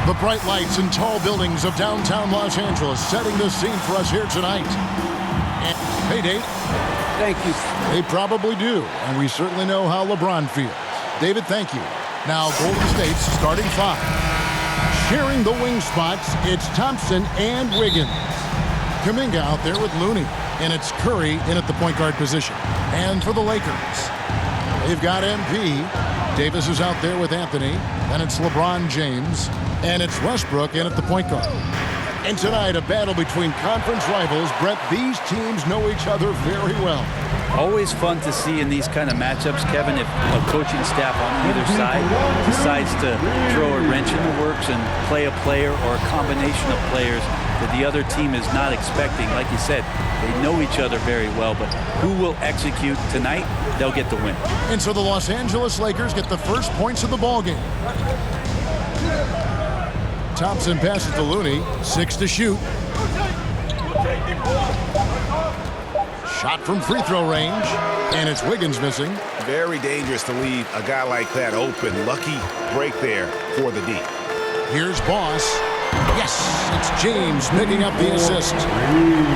The bright lights and tall buildings of downtown Los Angeles setting the scene for us here tonight. And, hey, Dave. Thank you. They probably do, and we certainly know how LeBron feels. David, thank you. Now, Golden State's starting five. Sharing the wing spots, it's Thompson and Wiggins. Kuminga out there with Looney, and it's Curry in at the point guard position. And for the Lakers, they've got MP. Davis is out there with Anthony. Then it's LeBron James, and it's Westbrook in at the point guard. And tonight, a battle between conference rivals. Brett, these teams know each other very well. Always fun to see in these kind of matchups, Kevin, if a coaching staff on either side decides to throw a wrench in the works and play a player or a combination of players that the other team is not expecting. Like you said, they know each other very well, but who will execute tonight, they'll get the win. And so the Los Angeles Lakers get the first points of the ballgame. Thompson passes to Looney. 6 to shoot. Shot from free throw range. And it's Wiggins missing. Very dangerous to leave a guy like that open. Lucky break there for the D. Here's Boss. Yes, it's James picking up the assist.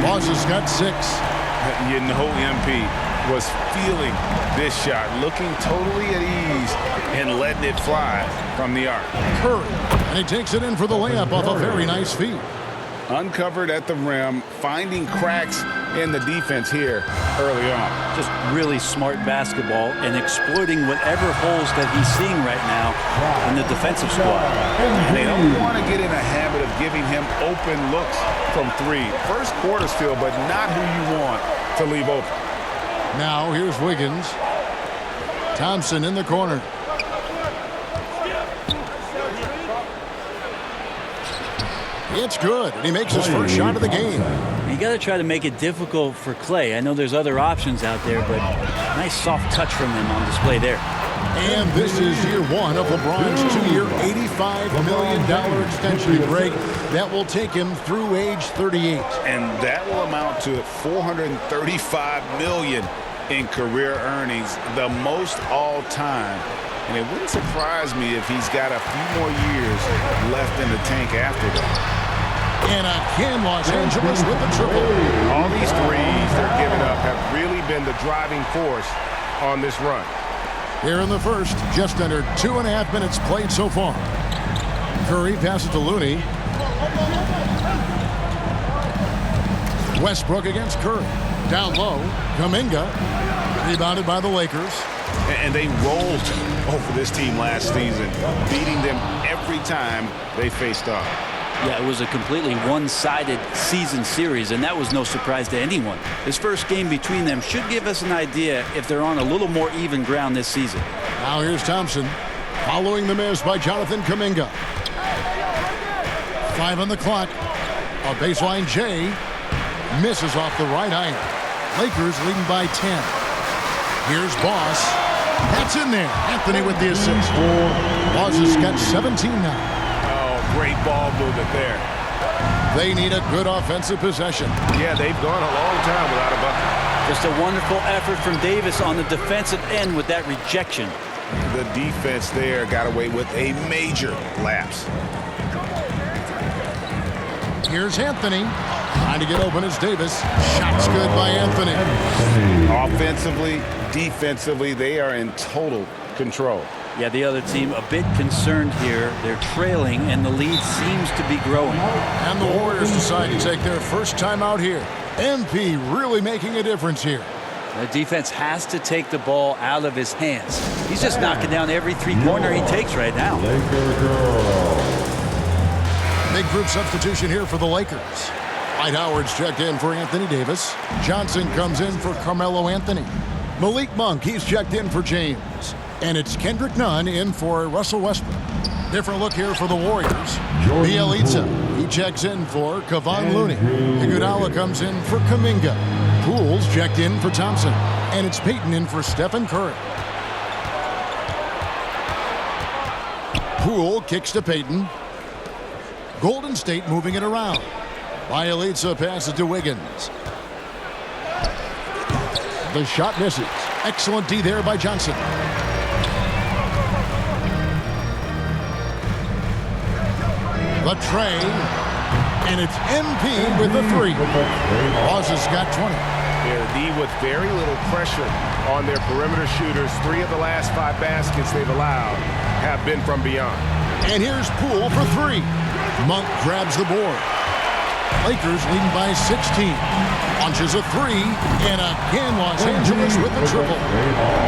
Boss has got 6. You know MP was feeling this shot, looking totally at ease and letting it fly from the arc. Curry, and he takes it in for the layup off a very nice feed. Uncovered at the rim, finding cracks in the defense here early on. Just really smart basketball and exploiting whatever holes that he's seeing right now in the defensive squad. They don't want to get in a habit of giving him open looks from 3. First quarter still, but not who you want to leave open. Now here's Wiggins. Thompson in the corner. It's good, and he makes his first shot of the game. You got to try to make it difficult for Clay. I know there's other options out there, but nice soft touch from him on display there. And this is year 1 of LeBron's 2-year, $85 million extension break that will take him through age 38. And that will amount to $435 million in career earnings, the most all time. And it wouldn't surprise me if he's got a few more years left in the tank after that. And again, Los Angeles with the triple. All these threes they're giving up have really been the driving force on this run. Here in the first, just under 2.5 minutes played so far. Curry passes to Looney. Westbrook against Curry. Down low, Kuminga. Rebounded by the Lakers. And they rolled over this team last season, beating them every time they faced off. Yeah, it was a completely one-sided season series, and that was no surprise to anyone. This first game between them should give us an idea if they're on a little more even ground this season. Now here's Thompson, following the miss by Jonathan Kuminga. 5 on the clock. A baseline J misses off the right iron. Lakers leading by 10. Here's Boss. That's in there. Anthony with the assist. Boss has got 17 now. Great ball movement there. They need a good offensive possession. Yeah, they've gone a long time without a bucket. Just a wonderful effort from Davis on the defensive end with that rejection. The defense there got away with a major lapse. Here's Anthony. Trying to get open as Davis. Shots good by Anthony. Offensively, defensively, they are in total control. Yeah, the other team a bit concerned here. They're trailing, and the lead seems to be growing. And the Warriors decide to take their first time out here. MP really making a difference here. The defense has to take the ball out of his hands. He's just knocking down every three-pointer he takes right now. Big group substitution here for the Lakers. Dwight Howard's checked in for Anthony Davis. Johnson comes in for Carmelo Anthony. Malik Monk, he's checked in for James. And it's Kendrick Nunn in for Russell Westbrook. Different look here for the Warriors. Bielitsa, he checks in for Kevon Looney. Iguodala comes in for Kuminga. Poole's checked in for Thompson. And it's Payton in for Stephen Curry. Poole kicks to Payton. Golden State moving it around. Bielitsa passes to Wiggins. The shot misses. Excellent D there by Johnson. The tray. And it's MP with the three. Boss has got 20. They're D with very little pressure on their perimeter shooters. 3 of the last 5 baskets they've allowed have been from beyond. And here's Poole for 3. Monk grabs the board. Lakers leading by 16. Launches a 3. And again, Los Angeles with the triple.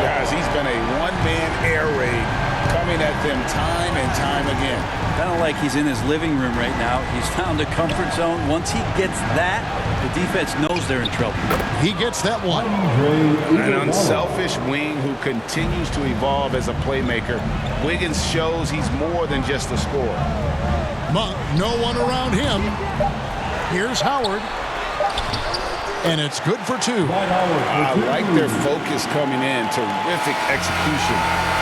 Guys, he's been a one-man air raid coming at them time and time again. Kind of like he's in his living room right now. He's found a comfort zone. Once he gets that, the defense knows they're in trouble. He gets that one. An unselfish wing who continues to evolve as a playmaker. Wiggins shows he's more than just a scorer. Monk, no one around him. Here's Howard. And it's good for 2. I like their focus coming in. Terrific execution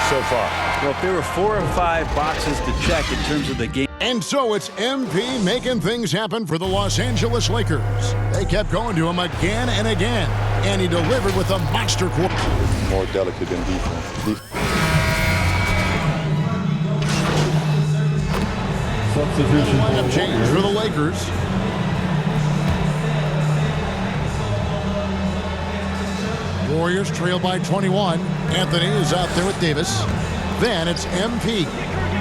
so far. Well, if there were 4 or 5 boxes to check in terms of the game. And so it's MP making things happen for the Los Angeles Lakers. They kept going to him again and again. And he delivered with a monster quarter. More delicate than defense. Substitution. Lineup change for the Lakers. Warriors trail by 21. Anthony is out there with Davis. Then it's MP.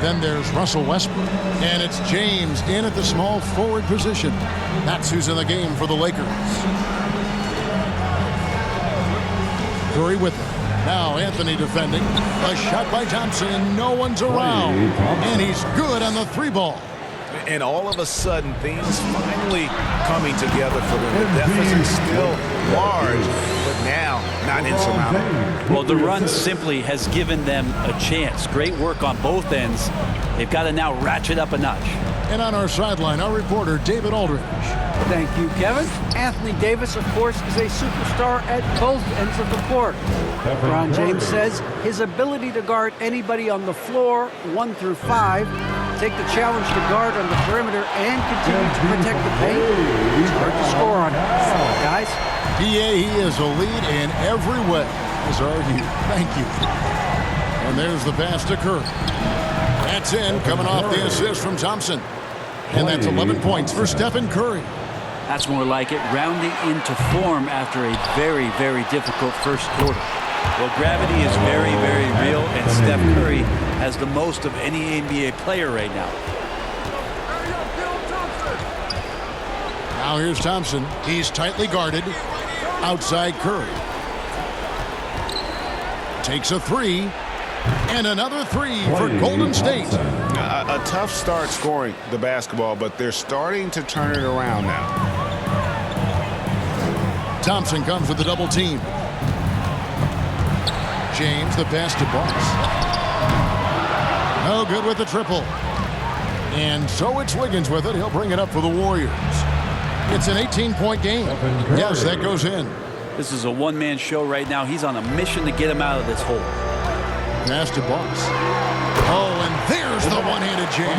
Then there's Russell Westbrook. And it's James in at the small forward position. That's who's in the game for the Lakers. Curry with it. Now Anthony defending. A shot by Thompson, and no one's around. And he's good on the 3-ball. And all of a sudden, things finally coming together for them. The deficit's still large, but now not insurmountable. Well, the run simply has given them a chance. Great work on both ends. They've got to now ratchet up a notch. And on our sideline, our reporter, David Aldridge. Thank you, Kevin. Anthony Davis, of course, is a superstar at both ends of the court. LeBron James says his ability to guard anybody on the floor, 1 through 5, take the challenge to guard on the perimeter, and continue to protect the paint, it's hard to score on him. Guys? PA, he is a lead in every way. As are you. Thank you. And there's the pass to Curry. That's in, coming off the assist from Thompson. And that's 11 points for Stephen Curry. That's more like it, rounding into form after a very, very difficult first quarter. Well, gravity is very, very real, and Steph Curry has the most of any NBA player right now. Now here's Thompson. He's tightly guarded. Outside Curry. Takes a 3. And another 3 for Golden State. A tough start scoring the basketball, but they're starting to turn it around now. Thompson comes with the double team. James, the pass to Boss. No good with the triple. And so it's Wiggins with it. He'll bring it up for the Warriors. It's an 18-point game. Yes, that goes in. This is a one-man show right now. He's on a mission to get him out of this hole. Pass to Boss. Oh, and there's the one-handed jam.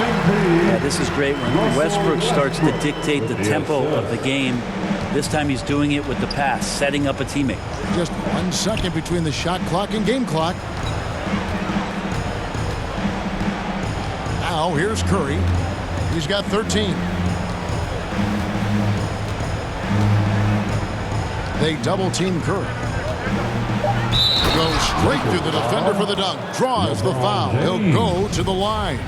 Yeah, this is great when Westbrook starts to dictate the tempo of the game. This time he's doing it with the pass, setting up a teammate. Just 1 second between the shot clock and game clock. Now here's Curry. He's got 13. They double team Curry. Goes straight through the defender for the dunk. Draws the foul. He'll go to the line.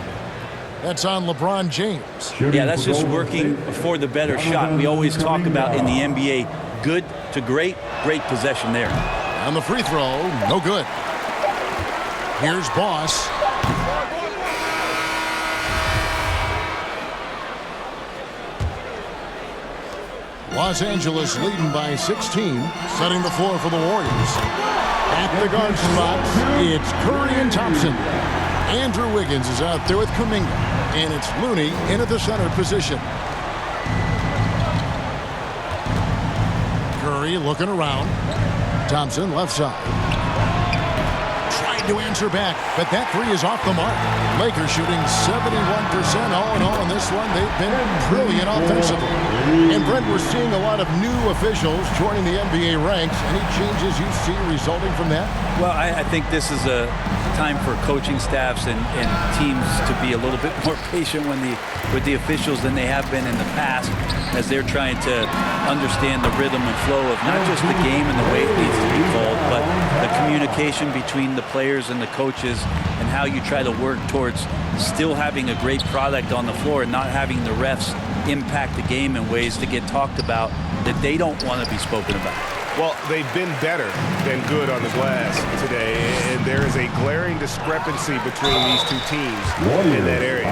That's on LeBron James. Yeah, that's just working for the better shot. We always talk about in the NBA, good to great, great possession there. On the free throw, no good. Here's Boss. Los Angeles leading by 16, setting the floor for the Warriors. At the guard spots, it's Curry and Thompson. Andrew Wiggins is out there with Kuminga, and it's Looney in at the center position. Curry looking around. Thompson left side. Trying to answer back, but that 3 is off the mark. Lakers shooting 71% all in all in this one. They've been brilliant offensively. And Brent, we're seeing a lot of new officials joining the NBA ranks. Any changes you see resulting from that? Well, I think this is a time for coaching staffs and teams to be a little bit more patient with the officials than they have been in the past, as they're trying to understand the rhythm and flow of not just the game and the way it needs to be called, but the communication between the players and the coaches, and how you try to work towards still having a great product on the floor and not having the refs impact the game in ways to get talked about that they don't want to be spoken about. Well, they've been better than good on the glass today, and there is a glaring discrepancy between these two teams in that area.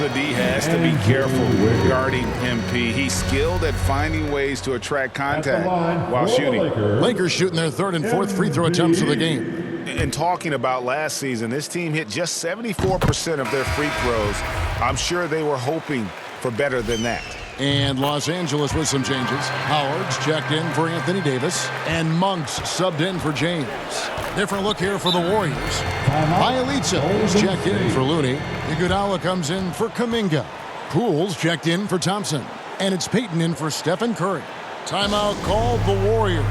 The D has to be careful guarding MP. He's skilled at finding ways to attract contact while shooting. Lakers shooting their third and fourth free throw attempts of the game. And talking about last season, this team hit just 74% of their free throws. I'm sure they were hoping for better than that. And Los Angeles with some changes. Howard's checked in for Anthony Davis, and Monk's subbed in for James. Different look here for the Warriors. Bielitsa is checked in for Looney. Iguodala comes in for Kuminga. Poole's checked in for Thompson. And it's Payton in for Stephen Curry. Timeout called the Warriors.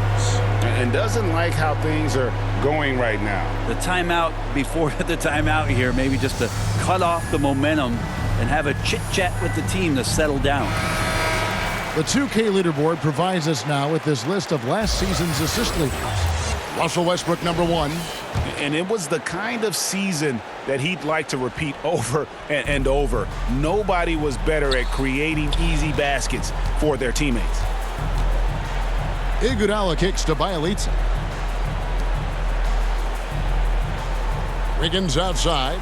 And doesn't like how things are going right now. The timeout before the timeout here, maybe just to cut off the momentum and have a chit-chat with the team to settle down. The 2K leaderboard provides us now with this list of last season's assist leaders. Russell Westbrook, number 1. And it was the kind of season that he'd like to repeat over and over. Nobody was better at creating easy baskets for their teammates. Iguodala kicks to Bielitsa. Wiggins outside.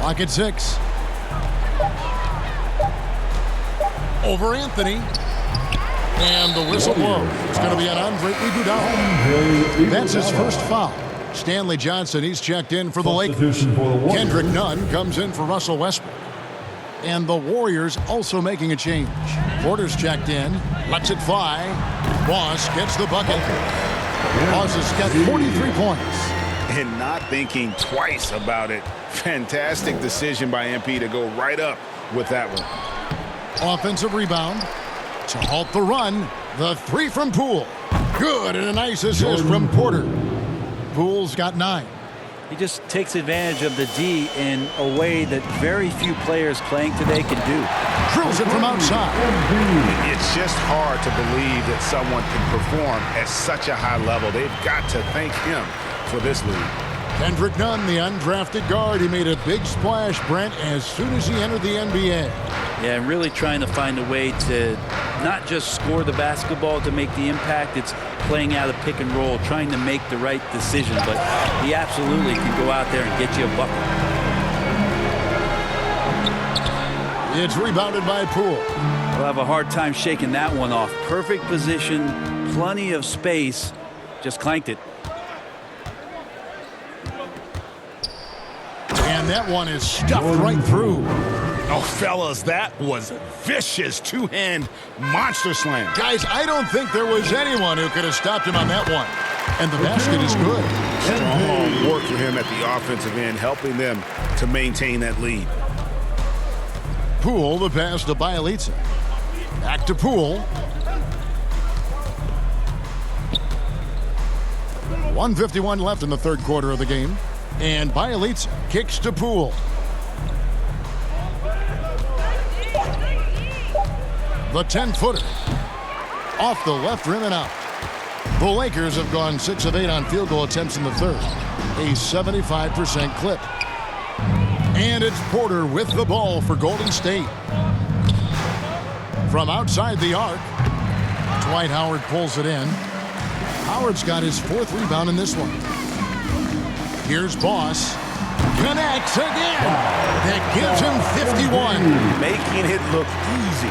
Clock at 6. Over Anthony. And the whistle blows. It's going to be an Andre Iguodala. That's his first foul. Stanley Johnson, he's checked in for the Lakers. Kendrick Nunn comes in for Russell Westbrook. And the Warriors also making a change. Porter's checked in, lets it fly. Boss gets the bucket. Boss has got 43 points. And not thinking twice about it. Fantastic decision by MP to go right up with that one. Offensive rebound to halt the run. The 3 from Poole. Good, and a nice assist from Porter. Poole's got 9. He just takes advantage of the D in a way that very few players playing today can do. Drills it from outside. It's just hard to believe that someone can perform at such a high level. They've got to thank him for this lead. Kendrick Nunn, the undrafted guard, he made a big splash, Brent, as soon as he entered the NBA. Yeah, and really trying to find a way to not just score the basketball to make the impact. It's playing out a pick and roll, trying to make the right decision. But he absolutely can go out there and get you a bucket. It's rebounded by Poole. We'll have a hard time shaking that one off. Perfect position, plenty of space, just clanked it. And that one is stuffed right through. Oh, fellas, that was a vicious two-hand monster slam. Guys, I don't think there was anyone who could have stopped him on that one. And the basket is good. Strong work for him at the offensive end, helping them to maintain that lead. Poole, the pass to Bielitsa. Back to Poole. 1:51 left in the third quarter of the game. And Bielitsa kicks to Poole. The 10-footer. Off the left rim and out. The Lakers have gone 6 of 8 on field goal attempts in the third. A 75% clip. And it's Porter with the ball for Golden State. From outside the arc, Dwight Howard pulls it in. Howard's got his 4th rebound in this one. Here's Boss. Connects again. That gives him 51. Making it look easy.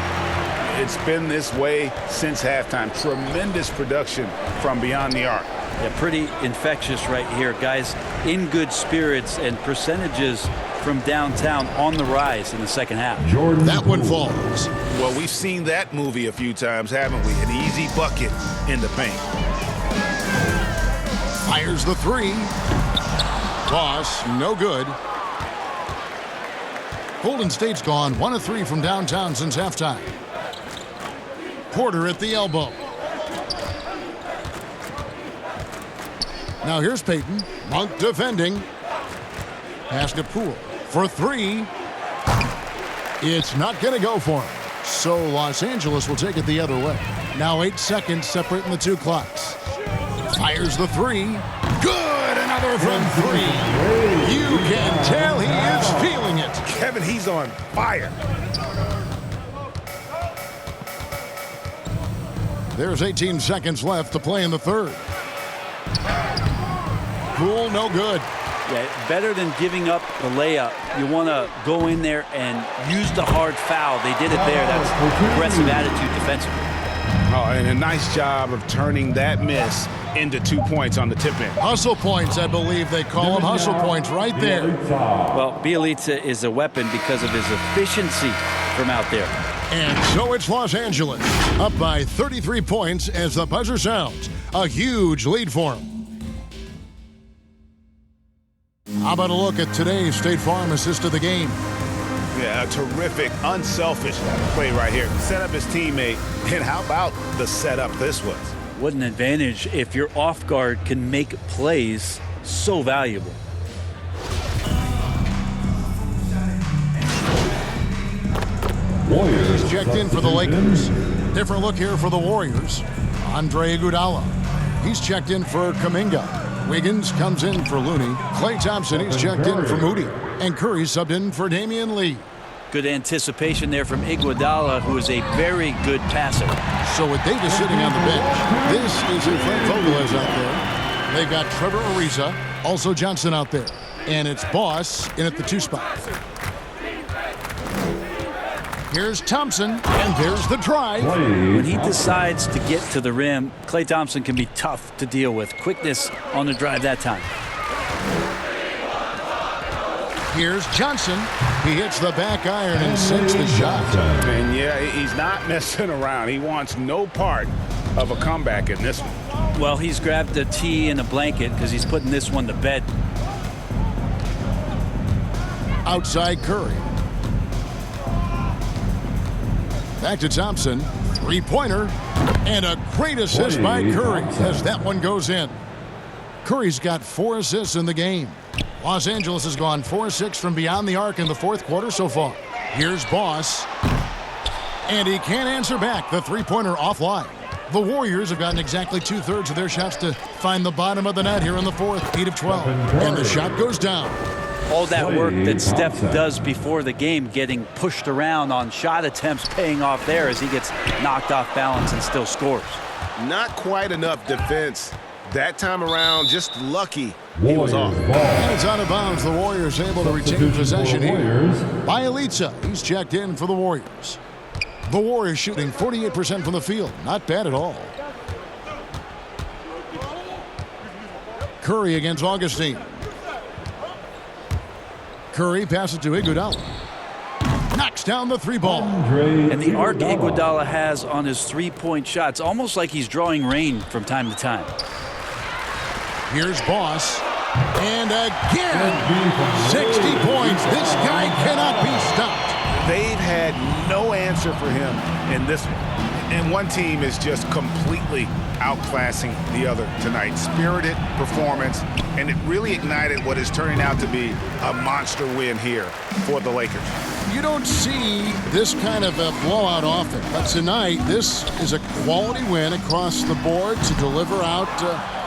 It's been this way since halftime. Tremendous production from beyond the arc. Yeah, pretty infectious right here. Guys in good spirits, and percentages from downtown on the rise in the second half. That one falls. Well, we've seen that movie a few times, haven't we? An easy bucket in the paint. Fires the 3. Toss, no good. Golden State's gone 1 of 3 from downtown since halftime. Porter at the elbow. Now here's Payton. Monk defending. Pass to Poole for three. It's not going to go for him. So Los Angeles will take it the other way. Now 8 seconds separating the two clocks. Fires the three. Good! Another from three. You can tell he is feeling it. Kevin, he's on fire. There's 18 seconds left to play in the third. Poole, no good. Yeah, better than giving up the layup. You want to go in there and use the hard foul. They did it there. That's aggressive attitude defensively. Oh, and a nice job of turning that miss into 2 points on the tip in. Hustle points, I believe they call them. Hustle points right there. Well, Bielitsa is a weapon because of his efficiency from out there. And so it's Los Angeles, up by 33 points as the buzzer sounds. A huge lead for them. How about a look at today's State Farm assist of the game? Yeah, a terrific, unselfish play right here. Set up his teammate, and how about the setup this was? What an advantage if your off guard can make plays so valuable. He's checked in for the Lakers. Different look here for the Warriors. Andre Iguodala. He's checked in for Kuminga. Wiggins comes in for Looney. Klay Thompson, he's checked in for Moody. And Curry subbed in for Damian Lee. Good anticipation there from Iguodala, who is a very good passer. So with Davis sitting on the bench, this is who Fred Vogel is out there. They've got Trevor Ariza, also Johnson out there. And it's Boss in at the 2 spot. Here's Thompson, and there's the drive. When he decides to get to the rim, Klay Thompson can be tough to deal with. Quickness on the drive that time. Here's Johnson. He hits the back iron and sinks the shot. And yeah, he's not messing around. He wants no part of a comeback in this one. Well, he's grabbed a tee and a blanket because he's putting this one to bed. Outside Curry. Back to Thompson. Three-pointer. And a great assist by Curry as that one goes in. Curry's got 4 assists in the game. Los Angeles has gone 4-6 from beyond the arc in the fourth quarter so far. Here's Boss. And he can't answer back. The three-pointer offline. The Warriors have gotten exactly 2/3 of their shots to find the bottom of the net here in the fourth. 8 of 12. And the shot goes down. All that work that Steph does before the game, getting pushed around on shot attempts, paying off there as he gets knocked off balance and still scores. Not quite enough defense that time around. Just lucky he was off. And it's out of bounds. The Warriors able to retain possession here. Bielitsa, he's checked in for the Warriors. The Warriors shooting 48% from the field. Not bad at all. Curry against Augustine. Curry passes to Iguodala. Knocks down the 3 ball. And the arc Iguodala has on his three-point shots, almost like he's drawing rain from time to time. Here's Boss. And again, 60 points. This guy cannot be stopped. They've had no answer for him in this one. And one team is just completely outclassing the other tonight. Spirited performance, and it really ignited what is turning out to be a monster win here for the Lakers. You don't see this kind of a blowout often, but tonight this is a quality win across the board to deliver out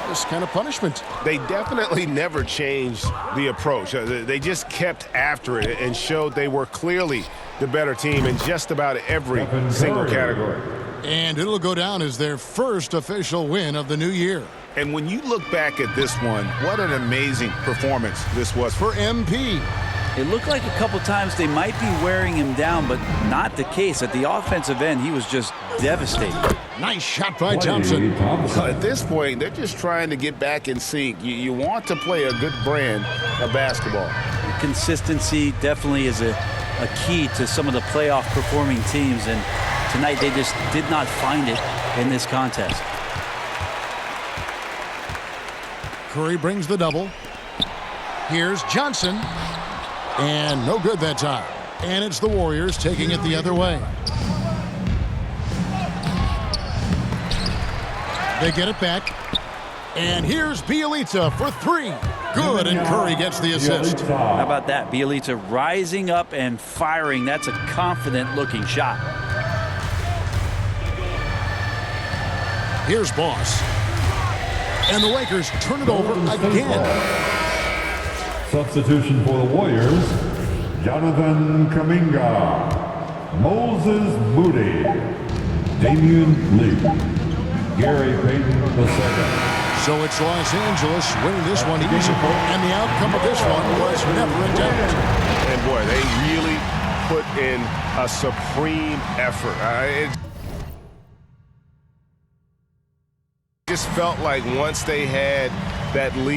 this kind of punishment. They definitely never changed the approach. They just kept after it and showed they were clearly the better team in just about every single category. And it'll go down as their first official win of the new year. And when you look back at this one, what an amazing performance this was for MP. It looked like a couple times they might be wearing him down, but not the case. At the offensive end, he was just devastating. Nice shot by Thompson. Well, at this point, they're just trying to get back in sync. You want to play a good brand of basketball. Consistency definitely is a key to some of the playoff performing teams, and tonight they just did not find it in this contest. Curry brings the double. Here's Johnson. And no good that time. And it's the Warriors taking it the other way. They get it back. And here's Bielitsa for 3. Good, and Curry gets the assist. How about that? Bielitsa rising up and firing. That's a confident-looking shot. Here's Boss. And the Lakers turn it over again. Substitution for the Warriors, Jonathan Kuminga, Moses Moody, Damian Lee, Gary Payton II. So it's Los Angeles winning this one easily, and the outcome of this one was never in doubt. And boy, they really put in a supreme effort. It just felt like once they had that lead.